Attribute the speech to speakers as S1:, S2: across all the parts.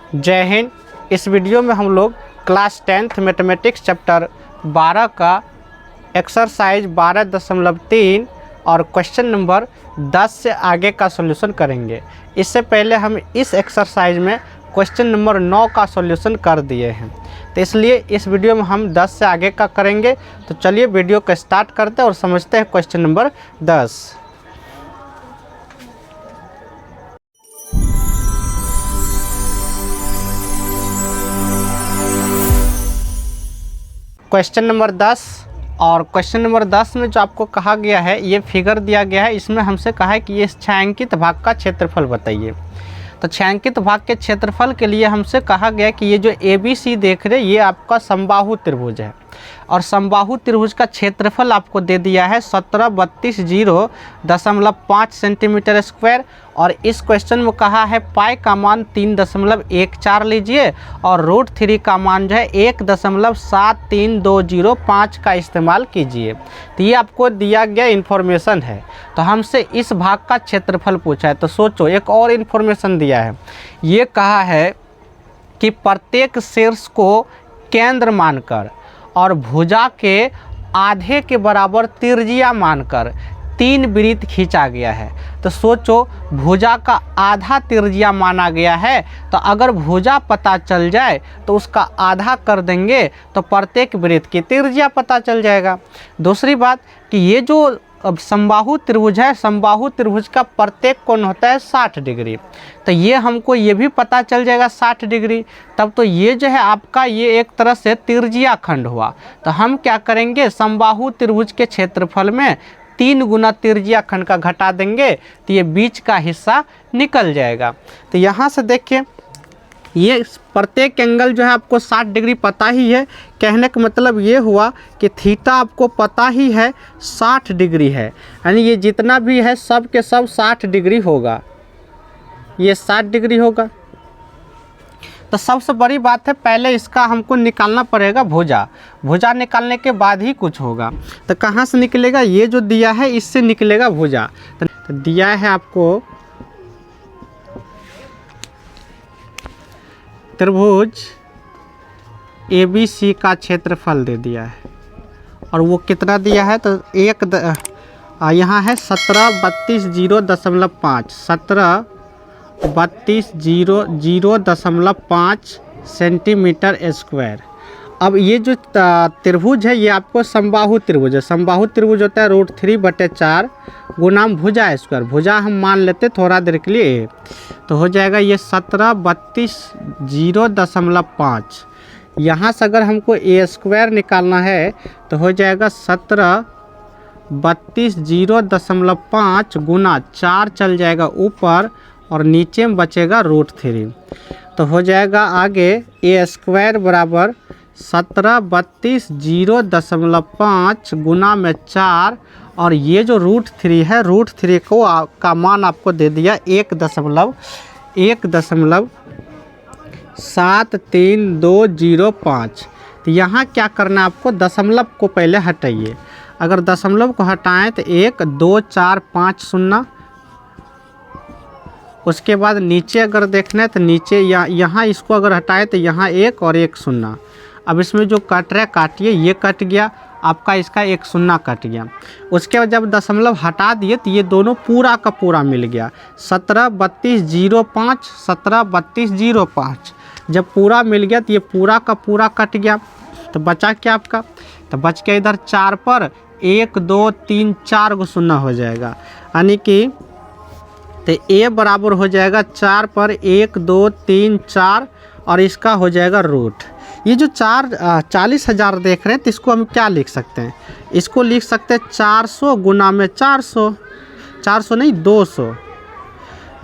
S1: जय हिंद। इस वीडियो में हम लोग क्लास 10th मैथमेटिक्स चैप्टर 12 का एक्सरसाइज 12.3 और क्वेश्चन नंबर 10 से आगे का सॉल्यूशन करेंगे। इससे पहले हम इस एक्सरसाइज में क्वेश्चन नंबर 9 का सॉल्यूशन कर दिए हैं, तो इसलिए इस वीडियो में हम 10 से आगे का करेंगे। तो चलिए वीडियो को स्टार्ट करते हैं और समझते हैं क्वेश्चन नंबर 10। क्वेश्चन नंबर 10 और क्वेश्चन नंबर 10 में जो आपको कहा गया है, ये फिगर दिया गया है। इसमें हमसे कहा है कि ये छायांकित भाग का क्षेत्रफल बताइए। तो छायांकित भाग के क्षेत्रफल के लिए हमसे कहा गया कि ये जो ABC देख रहे हैं, ये आपका समबाहु त्रिभुज है और समबाहु त्रिभुज का क्षेत्रफल आपको दे दिया है 1732.5 सेंटीमीटर स्क्वायर। और इस क्वेश्चन में कहा है पाई का मान 3.14 लीजिए और √3 का मान जो है 1.73205 का इस्तेमाल कीजिए। तो ये आपको दिया गया इन्फॉर्मेशन है। तो हमसे इस भाग का क्षेत्रफल पूछा है। तो सोचो, एक और इन्फॉर्मेशन दिया है। ये कहा है कि प्रत्येक शीर्ष को केंद्र मानकर और भुजा के आधे के बराबर त्रिज्या मानकर 3 वृत्त खींचा गया है। तो सोचो, भुजा का आधा त्रिज्या माना गया है, तो अगर भुजा पता चल जाए तो उसका आधा कर देंगे तो प्रत्येक वृत्त की त्रिज्या पता चल जाएगा। दूसरी बात कि ये जो अब समबाहु त्रिभुज है, समबाहु त्रिभुज का प्रत्येक कोण होता है 60 डिग्री। तो ये हमको ये भी पता चल जाएगा 60 डिग्री। तब तो ये जो है आपका ये एक तरह से त्रिज्या खंड हुआ। तो हम क्या करेंगे, समबाहु त्रिभुज के क्षेत्रफल में 3 गुना त्रिज्या खंड का घटा देंगे तो ये बीच का हिस्सा निकल जाएगा। तो यहाँ से देखिए, ये प्रत्येक एंगल जो है आपको 60 डिग्री पता ही है। कहने का मतलब ये हुआ कि थीटा आपको पता ही है 60 डिग्री है, यानी ये जितना भी है सब के सब 60 डिग्री होगा, ये 60 डिग्री होगा। तो सबसे बड़ी बात है, पहले इसका हमको निकालना पड़ेगा भुजा। भुजा निकालने के बाद ही कुछ होगा। तो कहाँ से निकलेगा, ये जो दिया है इससे निकलेगा भुजा। तो दिया है आपको त्रिभुज ABC का क्षेत्रफल दे दिया है और वो कितना दिया है, तो यहाँ है 1732.05 1732.05 सेंटीमीटर स्क्वायर। अब ये जो त्रिभुज है ये आपको समबाहु त्रिभुज है। समबाहु त्रिभुज होता है √3/4 गुना भुजा स्क्वायर। भुजा हम मान लेते थोड़ा देर के लिए, तो हो जाएगा ये 1732.05। यहाँ से अगर हमको A² निकालना है तो हो जाएगा 1732.05 गुना 4 चल जाएगा ऊपर और नीचे में बचेगा √3। तो हो जाएगा आगे A² बराबर 1732.05 गुना में 4 और ये जो √3 है, √3 को का मान आपको दे दिया 1.73205। तो यहाँ क्या करना है आपको, दशमलव को पहले हटाइए। अगर दशमलव को हटाएं तो 1 2 4 5 0। उसके बाद नीचे अगर देखना है तो नीचे यहाँ इसको अगर हटाए तो यहाँ 1 और 1 0। अब इसमें जो कट रहा है काटिए, ये कट गया आपका, इसका 1 0 कट गया। उसके बाद जब दशमलव हटा दिए तो ये दोनों पूरा का पूरा मिल गया 1732.05 1732.05। जब पूरा मिल गया तो ये पूरा का पूरा कट गया। तो बचा क्या आपका, तो बच गया इधर 4 पर 1 2 3 4 को 0 हो जाएगा, यानी कि तो A बराबर हो जाएगा 4 पर 1 2 3 4 और इसका हो जाएगा रूट। ये जो 40,000 देख रहे हैं तो इसको हम क्या लिख सकते हैं, इसको लिख सकते हैं 400 गुना में 400, 400 नहीं 200,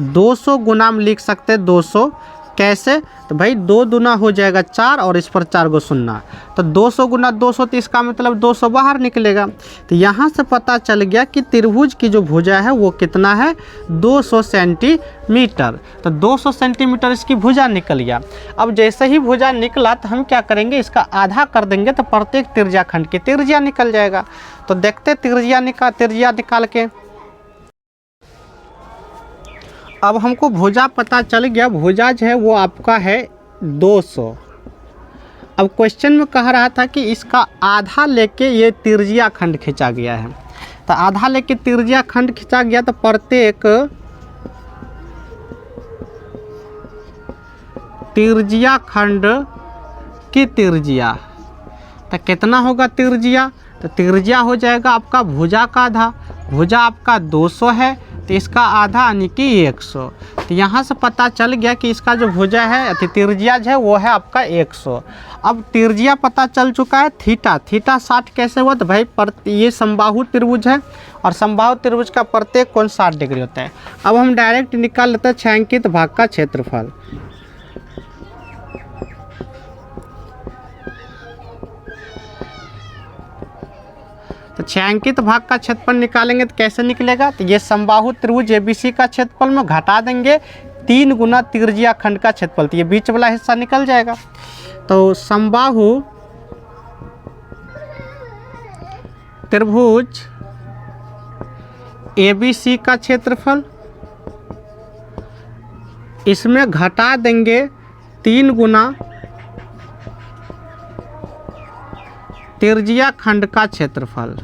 S1: 200 गुना में लिख सकते हैं 200। कैसे, तो भाई 2 दूना हो जाएगा 4 और इस पर 4 को 0। तो 200 गुना 200, तो इसका मतलब 200 बाहर निकलेगा। तो यहाँ से पता चल गया कि त्रिभुज की जो भुजा है वो कितना है, 200 सेंटीमीटर। तो 200 सेंटीमीटर इसकी भुजा निकल गया। अब जैसे ही भुजा निकला तो हम क्या करेंगे, इसका आधा कर देंगे तो प्रत्येक त्रिज्या खंड की त्रिज्या निकल जाएगा। तो देखते त्रिज्या निकाल के अब हमको भुजा पता चल गया, भुजा जो है वो आपका है 200। अब क्वेश्चन में कह रहा था कि इसका आधा लेके ये तिरजिया खंड खींचा गया है। तो आधा लेके तिरजिया खंड खींचा गया तो प्रत्येक तिरजिया खंड की तिरजिया, तो कितना होगा तिरजिया? तो तिरजिया हो जाएगा आपका भुजा का आधा। भुजा आपका 200 है तो इसका आधा यानी कि 100। तो यहाँ से पता चल गया कि इसका जो भुजा है तिरजिया जो है वो है आपका 100। अब तिरजिया पता चल चुका है। थीटा 60 कैसे हुआ? तो भाई ये समबाहु त्रिभुज है और समबाहु त्रिभुज का प्रत्येक कोण 60 डिग्री होता है। अब हम डायरेक्ट निकाल लेते हैं छायांकित भाग का क्षेत्रफल। तो छायांकित भाग का क्षेत्रफल निकालेंगे तो कैसे निकलेगा? तो ये समबाहु त्रिभुज एबीसी का क्षेत्रफल में घटा देंगे 3 गुना तिरजिया खंड का क्षेत्रफल, तो ये बीच वाला हिस्सा निकल जाएगा। तो समबाहु त्रिभुज एबीसी का क्षेत्रफल, इसमें घटा देंगे 3 गुना तिरजिया खंड का क्षेत्रफल,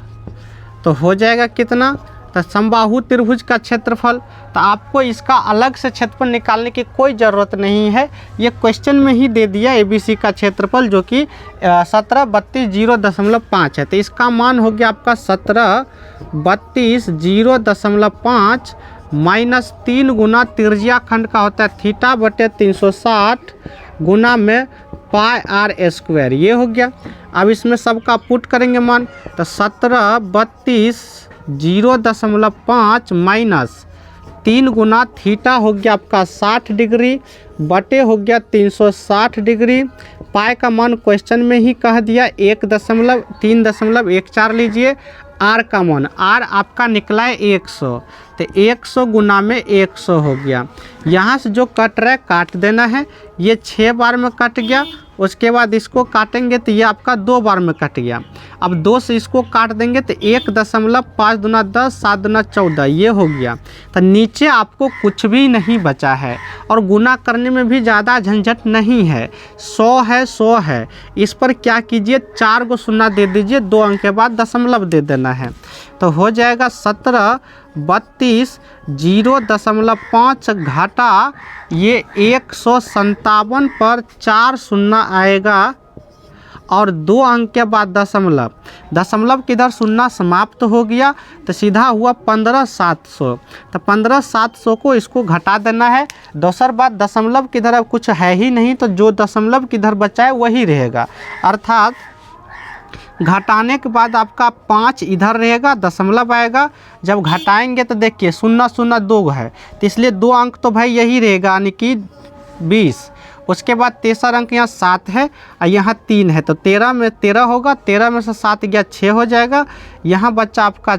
S1: तो हो जाएगा कितना? तो समबाहु त्रिभुज का क्षेत्रफल। तो आपको इसका अलग से क्षेत्रफल निकालने की कोई ज़रूरत नहीं है, ये क्वेश्चन में ही दे दिया एबीसी का क्षेत्रफल जो कि 1732.0.5 है। तो इसका मान हो गया आपका 1732.0.5 माइनस 3 गुना तिरजिया खंड का होता है θ/360 गुना में पाई आर स्क्वायर, ये हो गया। अब इसमें सबका पुट करेंगे मान, तो 1732.0.5 माइनस 3 गुना थीटा हो गया आपका 60 डिग्री बटे हो गया 360 डिग्री। पाई का मान क्वेश्चन में ही कह दिया 1.314 लीजिए। आर का मान, आर आपका निकला है 100, तो 100 गुना में 100 हो गया। यहाँ से जो कट रहा है काट देना है, ये 6 बार में कट गया। उसके बाद इसको काटेंगे तो ये आपका 2 बार में कट गया। अब 2 से इसको काट देंगे तो 1.5 दूना 10 7 दूना 14 ये हो गया। तो नीचे आपको कुछ भी नहीं बचा है और गुना करने में भी ज़्यादा झंझट नहीं है। 100 है, इस पर क्या कीजिए 4 को शून्य दे दीजिए, 2 अंक के बाद दशमलव दे देना है। तो हो जाएगा 1732.0.5 घाटा ये 157 पर 4 शून्य आएगा और 2 अंक के बाद दशमलव, दशमलव किधर शून्य समाप्त हो गया तो सीधा हुआ 15,700। तो 15,700 को इसको घटा देना है। दूसर बात दशमलव किधर अब कुछ है ही नहीं, तो जो दशमलव किधर बचा है वही रहेगा, अर्थात घटाने के बाद आपका 5 इधर रहेगा, दशमलव आएगा। जब घटाएंगे तो देखिए 002 है, तो इसलिए 2 अंक तो भाई यही रहेगा यानी कि 20। उसके बाद तेसर अंक यहाँ 7 है और यहाँ 3 है, तो 13 में 13 होगा, 13 में से 7 गया 6 हो जाएगा। यहाँ बच्चा आपका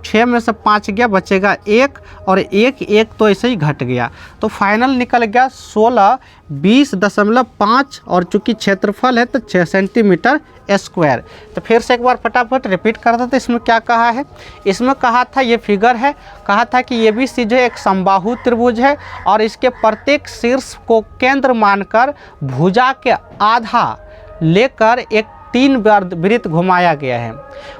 S1: 6 में से 5 गया बचेगा 1 और 1 तो ऐसे ही घट गया। तो फाइनल निकल गया 1620.5 और चूँकि क्षेत्रफल है तो 6 सेंटीमीटर स्क्वायर। तो फिर से एक बार फटाफट रिपीट कर देते, इसमें क्या कहा है? इसमें कहा था ये फिगर है, कहा था कि ये भी जो एक समबाहु त्रिभुज है और इसके प्रत्येक शीर्ष को केंद्र मानकर भुजा के आधा लेकर एक 3 बार वृत्त घुमाया गया है।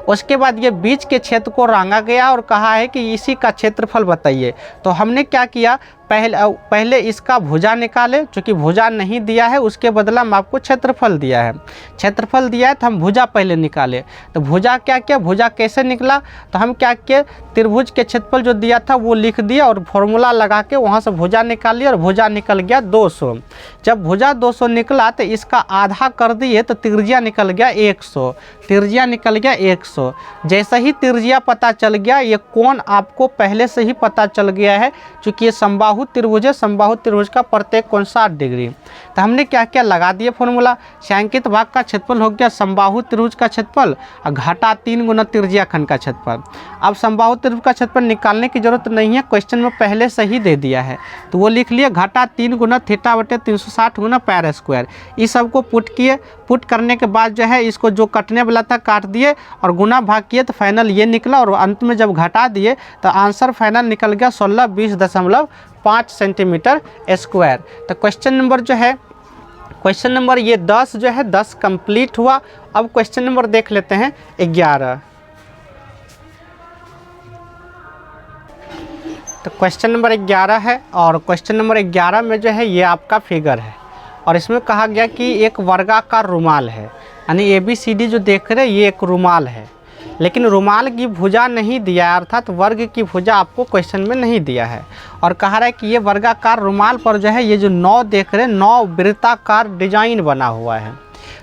S1: उसके बाद ये बीच के क्षेत्र को रंगा गया और कहा है कि इसी का क्षेत्रफल बताइए। तो हमने क्या किया, पहले इसका भुजा निकाले, चूँकि भुजा नहीं दिया है उसके बदला में आपको क्षेत्रफल दिया है। क्षेत्रफल दिया है तो हम भुजा पहले निकाले। तो भुजा क्या किया, भुजा कैसे निकला, तो हम क्या किए त्रिभुज के क्षेत्रफल जो दिया था वो लिख दिया और फॉर्मूला लगा के वहाँ से भुजा निकाल लिया और भुजा निकल गया 200। जब भुजा 200 निकला तो इसका आधा कर दिए तो त्रिज्या निकल गया 100, त्रिज्या निकल गया 100। जैसे ही त्रिज्या पता चल गया, ये कोण आपको पहले से ही पता चल गया है, चूँकि ये समबाहु त्रिभुज है, समबाहु त्रिभुज का प्रत्येक कोण 60 डिग्री। तो हमने क्या क्या लगा दिए फॉर्मूला, छायांकित भाग का क्षेत्रफल हो गया समबाहु त्रिभुज का क्षेत्रफल और घाटा 3 गुना त्रिज्या खंड का क्षेत्रफल। अब समबाहु त्रिभुज का क्षेत्रफल निकालने की जरूरत नहीं है, क्वेश्चन में पहले से ही दे दिया है, तो वो लिख लिए घाटा 3 गुना θ/360 गुना पाई स्क्वायर। इस सब को पुट किए, पुट करने के बाद जो है इसको जो कटने वाला था काट दिए और गुना भाग किए तो फाइनल ये निकला और अंत में जब घटा दिए तो आंसर फाइनल निकल गया 1620.5। 5 सेंटीमीटर स्क्वायर। तो क्वेश्चन नंबर जो है, क्वेश्चन नंबर ये 10 जो है 10 कंप्लीट हुआ। अब क्वेश्चन नंबर देख लेते हैं 11। तो क्वेश्चन नंबर 11 है और क्वेश्चन नंबर 11 में जो है ये आपका फिगर है और इसमें कहा गया कि एक वर्गाकार रुमाल है, यानी ABCD जो देख रहे हैं ये एक रुमाल है, लेकिन रुमाल की भुजा नहीं दिया है, अर्थात वर्ग की भुजा आपको क्वेश्चन में नहीं दिया है। और कहा रहा है कि ये वर्गाकार रुमाल पर जो है ये जो 9 देख रहे हैं 9 वृत्ताकार डिजाइन बना हुआ है।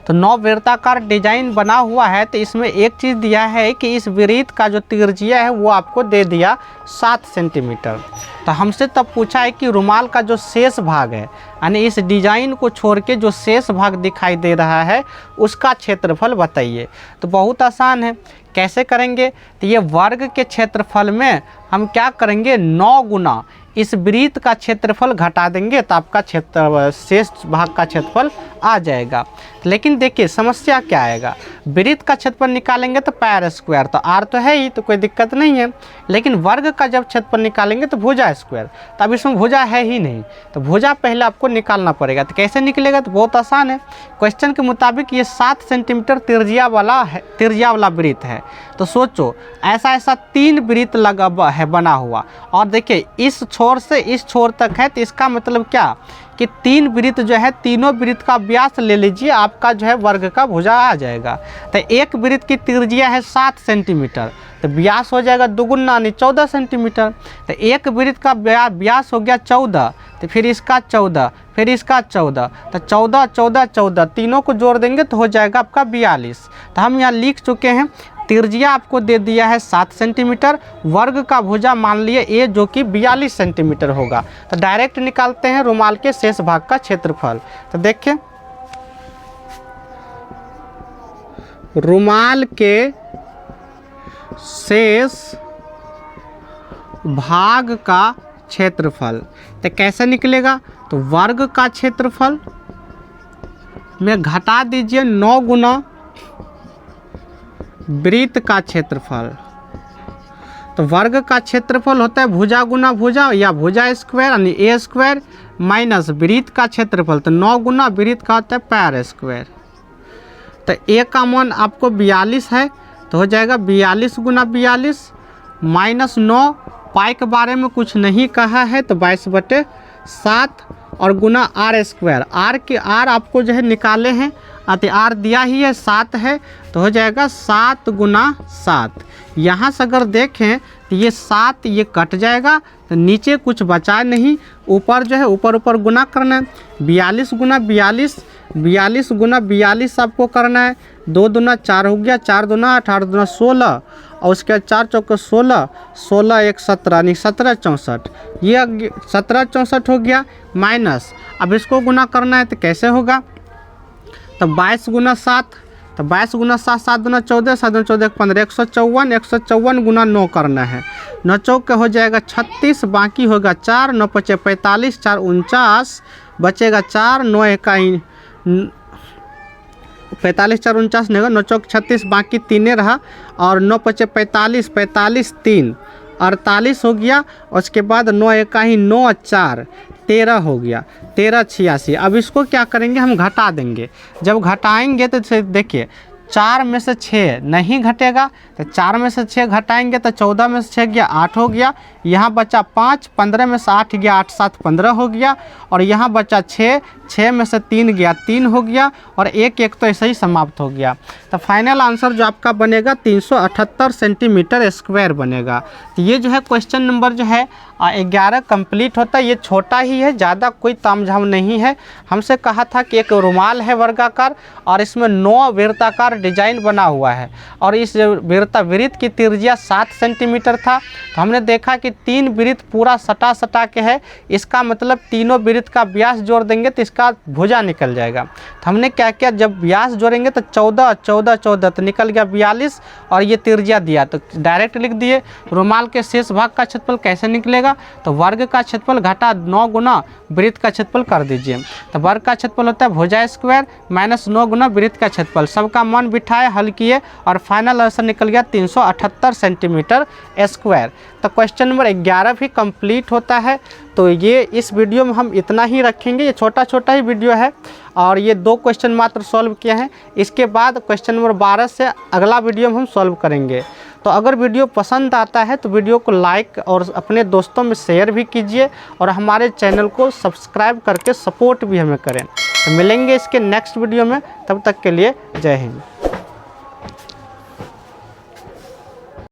S1: तो 9 वृत्ताकार डिजाइन बना हुआ है, तो इसमें एक चीज़ दिया है कि इस वृत्त का जो त्रिज्या है वो आपको दे दिया 7 सेंटीमीटर। तो हमसे तब पूछा है कि रुमाल का जो शेष भाग है, यानी इस डिजाइन को छोड़ के जो शेष भाग दिखाई दे रहा है उसका क्षेत्रफल बताइए। तो बहुत आसान है, कैसे करेंगे? तो ये वर्ग के क्षेत्रफल में हम क्या करेंगे, 9 गुना इस वृत्त का क्षेत्रफल घटा देंगे तो आपका क्षेत्र शेष भाग का क्षेत्रफल आ जाएगा। लेकिन देखिए समस्या क्या आएगा, वृत्त का क्षेत्रफल निकालेंगे तो पैर स्क्वायर, तो आर तो है ही तो कोई दिक्कत नहीं है, लेकिन वर्ग का जब क्षेत्रफल निकालेंगे तो भुजा स्क्वायर, तो अब इसमें भुजा है ही नहीं, तो भुजा पहले आपको निकालना पड़ेगा। तो कैसे निकलेगा? तो बहुत आसान है, क्वेश्चन के मुताबिक ये 7 सेंटीमीटर त्रिज्या वाला वृत्त है। तो सोचो ऐसा 3 वृत्त लगा है बना हुआ, और देखिए इस छोर से इस छोर तक है, तो इसका मतलब क्या कि 3 वृत्त जो है तीनों वृत्त का व्यास ले लीजिए, आपका जो है वर्ग का भुजा आ जाएगा। तो एक वृत्त की त्रिज्या है 7 सेंटीमीटर, तो व्यास हो जाएगा दुगुना यानी 14 सेंटीमीटर। तो एक वृत्त का व्यास हो गया 14, तो फिर इसका 14, फिर इसका 14, तो 14 14 14 तीनों को जोड़ देंगे तो हो जाएगा आपका 42। तो हम यहाँ लिख चुके हैं, त्रिज्या आपको दे दिया है 7 सेंटीमीटर, वर्ग का भुजा मान लिए ए जो कि 42 सेंटीमीटर होगा। तो डायरेक्ट निकालते हैं रुमाल के शेष भाग का क्षेत्रफल। तो देखिए रुमाल के शेष भाग का क्षेत्रफल तो कैसे निकलेगा? तो वर्ग का क्षेत्रफल में घटा दीजिए 9 गुना वृत्त का क्षेत्रफल। तो वर्ग का क्षेत्रफल होता है भुजा गुना भुजा या भुजा स्क्वायर यानी ए स्क्वायर माइनस वृत्त का क्षेत्रफल, तो 9 गुना वृत्त का होता है पैर स्क्वायर। तो ए का मान आपको 42 है, तो हो जाएगा 42 गुना 42 माइनस 9, पाई के बारे में कुछ नहीं कहा है तो 22/7 और गुना आर स्क्वायर। आर आपको जो है निकाले हैं, अति आर दिया ही है 7 है, तो हो जाएगा 7 गुना 7। यहाँ से अगर देखें तो ये 7 ये कट जाएगा, तो नीचे कुछ बचा नहीं, ऊपर जो है ऊपर गुना करना है। 42 गुना 42, 42 गुना 42 आपको करना है। 2 दूना 4 हो गया, 4 दूना 8, 8 दूना 16 और उसके बाद 4 चौके 16, 16 1 17 यानी 17 64, ये 17 64 हो गया माइनस। अब इसको गुना करना है तो कैसे होगा? तो 22 गुना 7, तो 22 गुना 7, 7 दूना 14, 7 दूना 14 15, 154 गुना 9 करना है। 9 चौक का हो जाएगा 36, बाकी होगा 4, 9 पचे 45, 4 49, बचेगा 4, 9 इकाई 45, 4 49 नहीं होगा, 9 चौक 36, बाकी 3 रहा और 9 पचे 45, 45 3 48 हो गया। उसके बाद 9 इकाई 9 4 13 हो गया, 13 86। अब इसको क्या करेंगे, हम घटा देंगे। जब घटाएंगे तो देखिए 4 में से 6 नहीं घटेगा, तो 4 में से 6 घटाएंगे तो 14 में से 6 गया 8 हो गया, यहाँ बचा 5, 15 में से 8 गया 8 7 15 हो गया, और यहाँ बचा 6, 6 में से 3 गया 3 हो गया, और 1 1 तो ऐसे ही समाप्त हो गया। तो फाइनल आंसर जो आपका बनेगा 378 सेंटीमीटर स्क्वायर बनेगा। तो ये जो है क्वेश्चन नंबर जो है 11 कंप्लीट होता है। ये छोटा ही है, ज़्यादा कोई तामझाम नहीं है। हमसे कहा था कि एक रुमाल है वर्गाकार और इसमें 9 वृत्ताकार डिजाइन बना हुआ है, और इस वृत्त की त्रिज्या 7 सेंटीमीटर था। तो हमने देखा कि 3 वृत्त पूरा सटा के है, इसका मतलब तीनों वृत्त का व्यास जोड़ देंगे तो इसका भुजा निकल जाएगा। तो हमने क्या किया, जब व्यास जोड़ेंगे तो 14 14 14 तो निकल गया 42, और ये त्रिज्या दिया तो डायरेक्ट लिख दिए। रुमाल के शेष भाग का क्षेत्रफल कैसे निकलेगा? तो वर्ग का क्षेत्रफल घटा 9 गुना वृत्त का क्षेत्रफल कर दीजिए। तो वर्ग का क्षेत्रफल होता है भुजा स्क्वायर माइनस 9 गुना वृत्त का क्षेत्रफल। सबका मान बिठाए, हल किए, और फाइनल आंसर निकल गया 378 सेंटीमीटर स्क्वायर। तो क्वेश्चन नंबर 11 भी कंप्लीट होता है। तो ये इस वीडियो में हम इतना ही रखेंगे, ये छोटा छोटा ही वीडियो है और ये 2 क्वेश्चन मात्र सॉल्व किए हैं। इसके बाद क्वेश्चन नंबर 12 से अगला वीडियो में हम सॉल्व करेंगे। तो अगर वीडियो पसंद आता है तो वीडियो को लाइक और अपने दोस्तों में शेयर भी कीजिए और हमारे चैनल को सब्सक्राइब करके सपोर्ट भी हमें करें। तो मिलेंगे इसके नेक्स्ट वीडियो में, तब तक के लिए जय हिंद।